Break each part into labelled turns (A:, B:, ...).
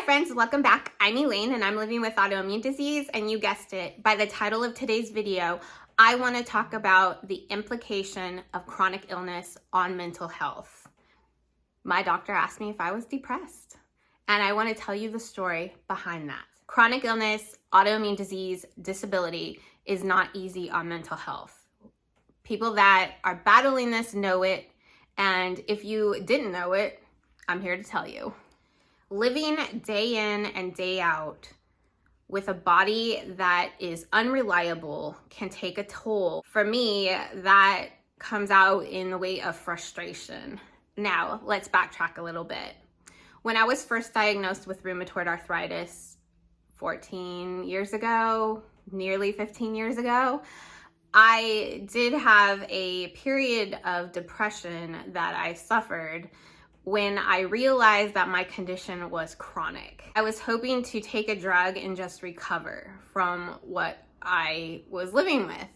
A: friends, welcome back. I'm Elaine and I'm living with autoimmune disease, and you guessed it, by the title of today's video, I want to talk about the implication of chronic illness on mental health. My doctor asked me if I was depressed, and I want to tell you the story behind that. Chronic illness, autoimmune disease, disability is not easy on mental health. People that are battling this know it, and if you didn't know it, I'm here to tell you. Living day in and day out with a body that is unreliable can take a toll. For me, that comes out in the way of frustration. Now, let's backtrack a little bit. When I was first diagnosed with rheumatoid arthritis 14 years ago, nearly 15 years ago, I did have a period of depression that I suffered when I realized that my condition was chronic. I was hoping to take a drug and just recover from what I was living with.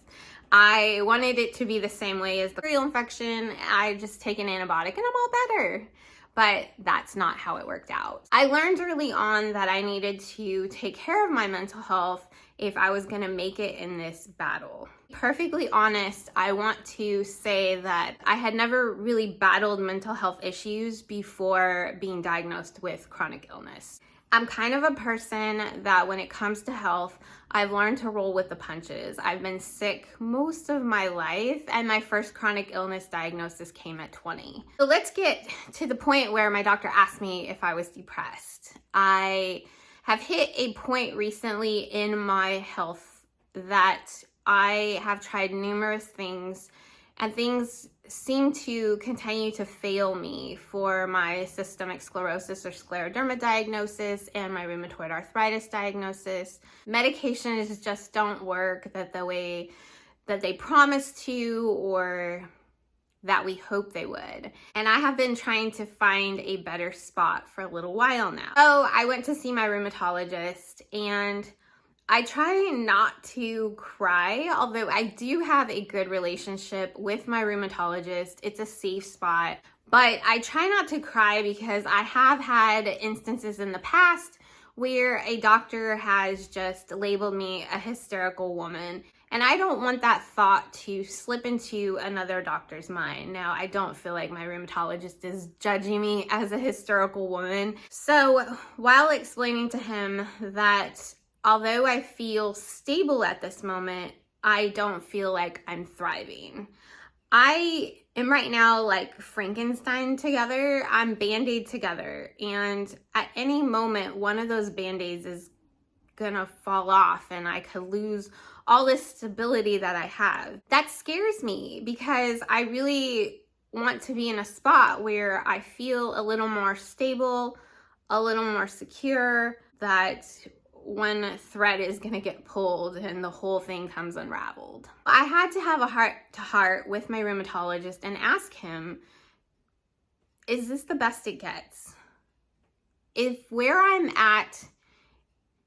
A: I wanted it to be the same way as the real infection. I just take an antibiotic and I'm all better. But that's not how it worked out. I learned early on that I needed to take care of my mental health if I was gonna make it in this battle. Perfectly honest, I want to say that I had never really battled mental health issues before being diagnosed with chronic illness. I'm kind of a person that when it comes to health, I've learned to roll with the punches. I've been sick most of my life, and my first chronic illness diagnosis came at 20. So let's get to the point where my doctor asked me if I was depressed. I have hit a point recently in my health that I have tried numerous things, and things seem to continue to fail me for my systemic sclerosis or scleroderma diagnosis and my rheumatoid arthritis diagnosis. Medications just don't work the way that they promise to, or that we hope they would. And I have been trying to find a better spot for a little while now. So I went to see my rheumatologist, and I try not to cry, although I do have a good relationship with my rheumatologist. It's a safe spot, but I try not to cry because I have had instances in the past where a doctor has just labeled me a hysterical woman, and I don't want that thought to slip into another doctor's mind. Now, I don't feel like my rheumatologist is judging me as a hysterical woman. So while explaining to him that although I feel stable at this moment, I don't feel like I'm thriving. I am right now like Frankenstein together. I'm Band-Aid together. And at any moment, one of those Band-Aids is gonna fall off and I could lose all this stability that I have. That scares me because I really want to be in a spot where I feel a little more stable, a little more secure, that one thread is going to get pulled and the whole thing comes unraveled. I had to have a heart-to-heart with my rheumatologist and ask him, is this the best it gets? If where I'm at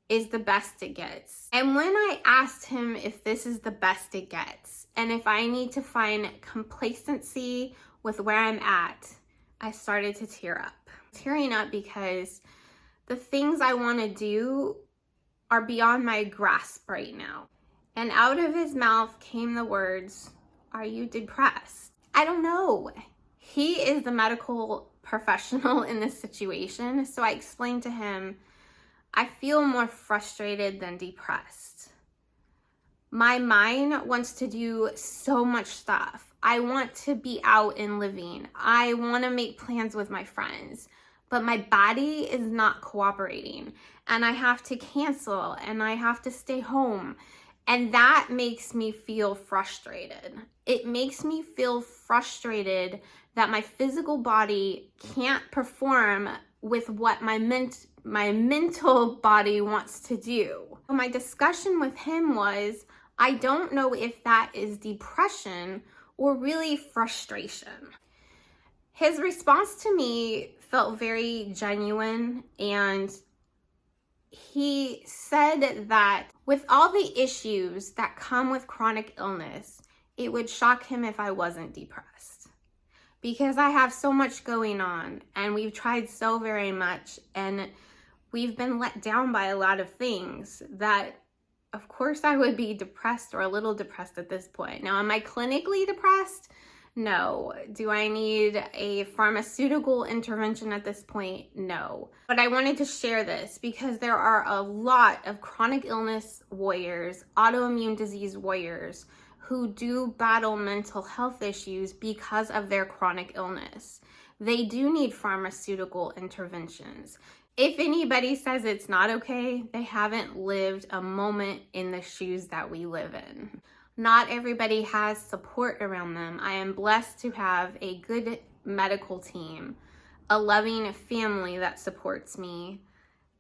A: is the best it gets. And when I asked him if this is the best it gets, and if I need to find complacency with where I'm at, I started to tear up. Tearing up because the things I want to do are beyond my grasp right now. And out of his mouth came the words, "Are you depressed?" I don't know. He is the medical professional in this situation, so I explained to him, I feel more frustrated than depressed. My mind wants to do so much stuff. I want to be out and living. I want to make plans with my friends. But my body is not cooperating, and I have to cancel and I have to stay home. And that makes me feel frustrated. It makes me feel frustrated that my physical body can't perform with what my mental body wants to do. My discussion with him was, I don't know if that is depression or really frustration. His response to me felt very genuine, and he said that with all the issues that come with chronic illness, it would shock him if I wasn't depressed. Because I have so much going on, and we've tried so very much, and we've been let down by a lot of things that, of course, I would be depressed or a little depressed at this point. Now, am I clinically depressed? No. Do I need a pharmaceutical intervention at this point? No. But I wanted to share this because there are a lot of chronic illness warriors, autoimmune disease warriors, who do battle mental health issues because of their chronic illness. They do need pharmaceutical interventions. If anybody says it's not okay, they haven't lived a moment in the shoes that we live in. Not everybody has support around them. I am blessed to have a good medical team, a loving family that supports me,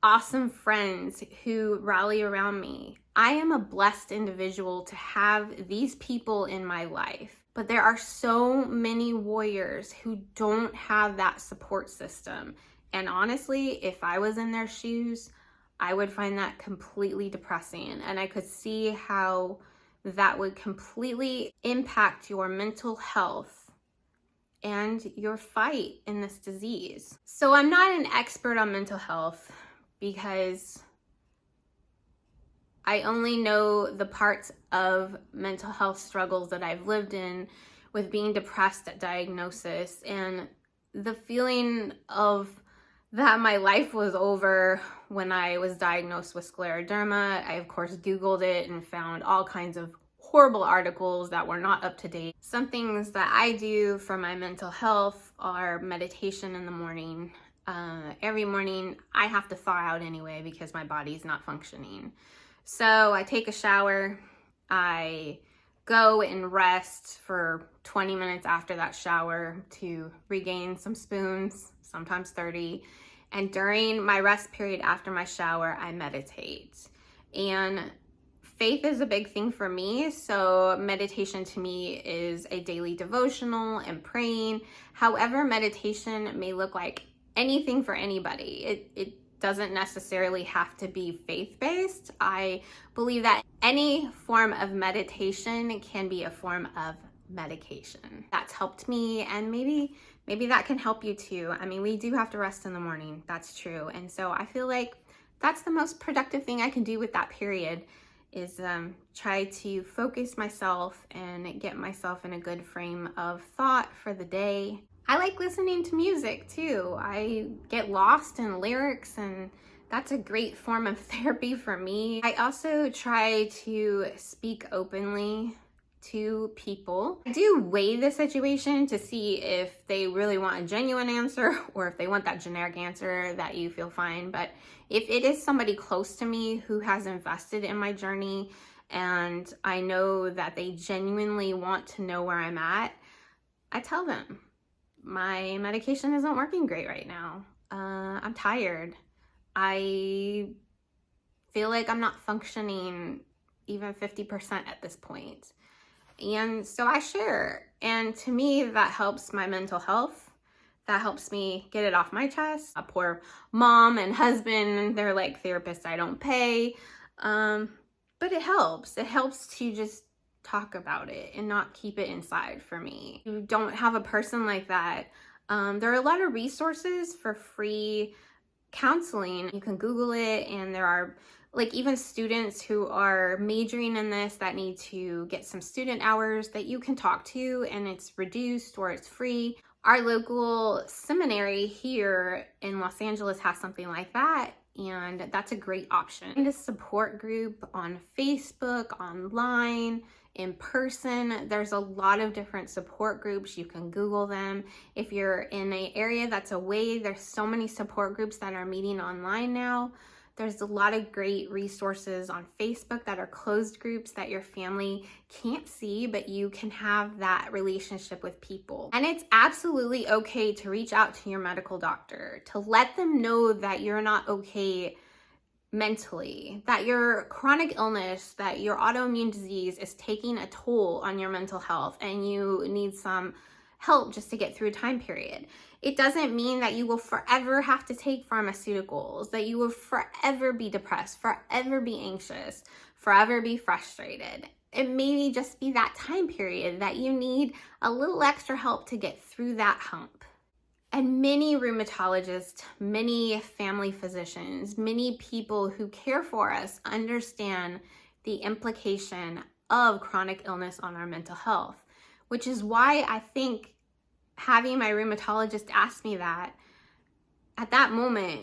A: awesome friends who rally around me. I am a blessed individual to have these people in my life, but there are so many warriors who don't have that support system. And honestly, if I was in their shoes, I would find that completely depressing. And I could see how that would completely impact your mental health and your fight in this disease. So I'm not an expert on mental health because I only know the parts of mental health struggles that I've lived in with being depressed at diagnosis and the feeling of that my life was over when I was diagnosed with scleroderma. I, of course, Googled it and found all kinds of horrible articles that were not up to date. Some things that I do for my mental health are meditation in the morning. Every morning I have to thaw out anyway because my body's not functioning. So I take a shower, I go and rest for 20 minutes after that shower to regain some spoons, sometimes 30. And during my rest period after my shower, I meditate. And faith is a big thing for me, so meditation to me is a daily devotional and praying. However, meditation may look like anything for anybody. It doesn't necessarily have to be faith-based. I believe that any form of meditation can be a form of medication. That's helped me, and maybe that can help you too. I mean, we do have to rest in the morning, that's true. And so I feel like that's the most productive thing I can do with that period is try to focus myself and get myself in a good frame of thought for the day. I like listening to music too. I get lost in lyrics, and that's a great form of therapy for me. I also try to speak openly to people. I do weigh the situation to see if they really want a genuine answer or if they want that generic answer that you feel fine. But if it is somebody close to me who has invested in my journey and I know that they genuinely want to know where I'm at, I tell them my medication isn't working great right now. I'm tired. I feel like I'm not functioning even 50% at this point. And so I share, and to me that helps my mental health. That helps me get it off my chest. A poor mom and husband, they're like therapists I don't pay, but it helps. It helps to just talk about it and not keep it inside for me. If you don't have a person like that, there are a lot of resources for free counseling. You can Google it, and there are like even students who are majoring in this that need to get some student hours that you can talk to, and it's reduced or it's free. Our local seminary here in Los Angeles has something like that, and that's a great option. Find a support group on Facebook, online, in person. There's a lot of different support groups. You can Google them. If you're in an area that's away, there's so many support groups that are meeting online now. There's a lot of great resources on Facebook that are closed groups that your family can't see, but you can have that relationship with people. And it's absolutely okay to reach out to your medical doctor, to let them know that you're not okay mentally, that your chronic illness, that your autoimmune disease is taking a toll on your mental health and you need some help just to get through a time period. It doesn't mean that you will forever have to take pharmaceuticals, that you will forever be depressed, forever be anxious, forever be frustrated. It may just be that time period that you need a little extra help to get through that hump. And many rheumatologists, many family physicians, many people who care for us understand the implication of chronic illness on our mental health, which is why I think having my rheumatologist ask me that at that moment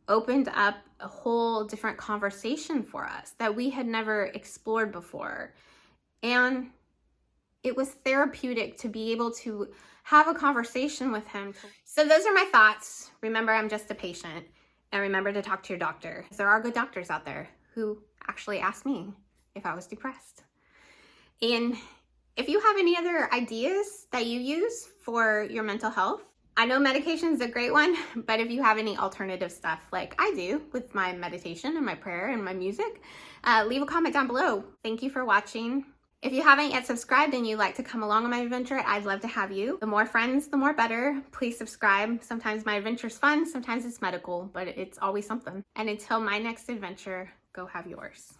A: opened up a whole different conversation for us that we had never explored before. And it was therapeutic to be able to have a conversation with him. So those are my thoughts. Remember, I'm just a patient, and remember to talk to your doctor. There are good doctors out there who actually asked me if I was depressed. And if you have any other ideas that you use for your mental health, I know medication is a great one, but if you have any alternative stuff like I do with my meditation and my prayer and my music, leave a comment down below. Thank you for watching. If you haven't yet subscribed and you'd like to come along on my adventure, I'd love to have you. The more friends, the more better. Please subscribe. Sometimes my adventure's fun, sometimes it's medical, but it's always something. And until my next adventure, go have yours.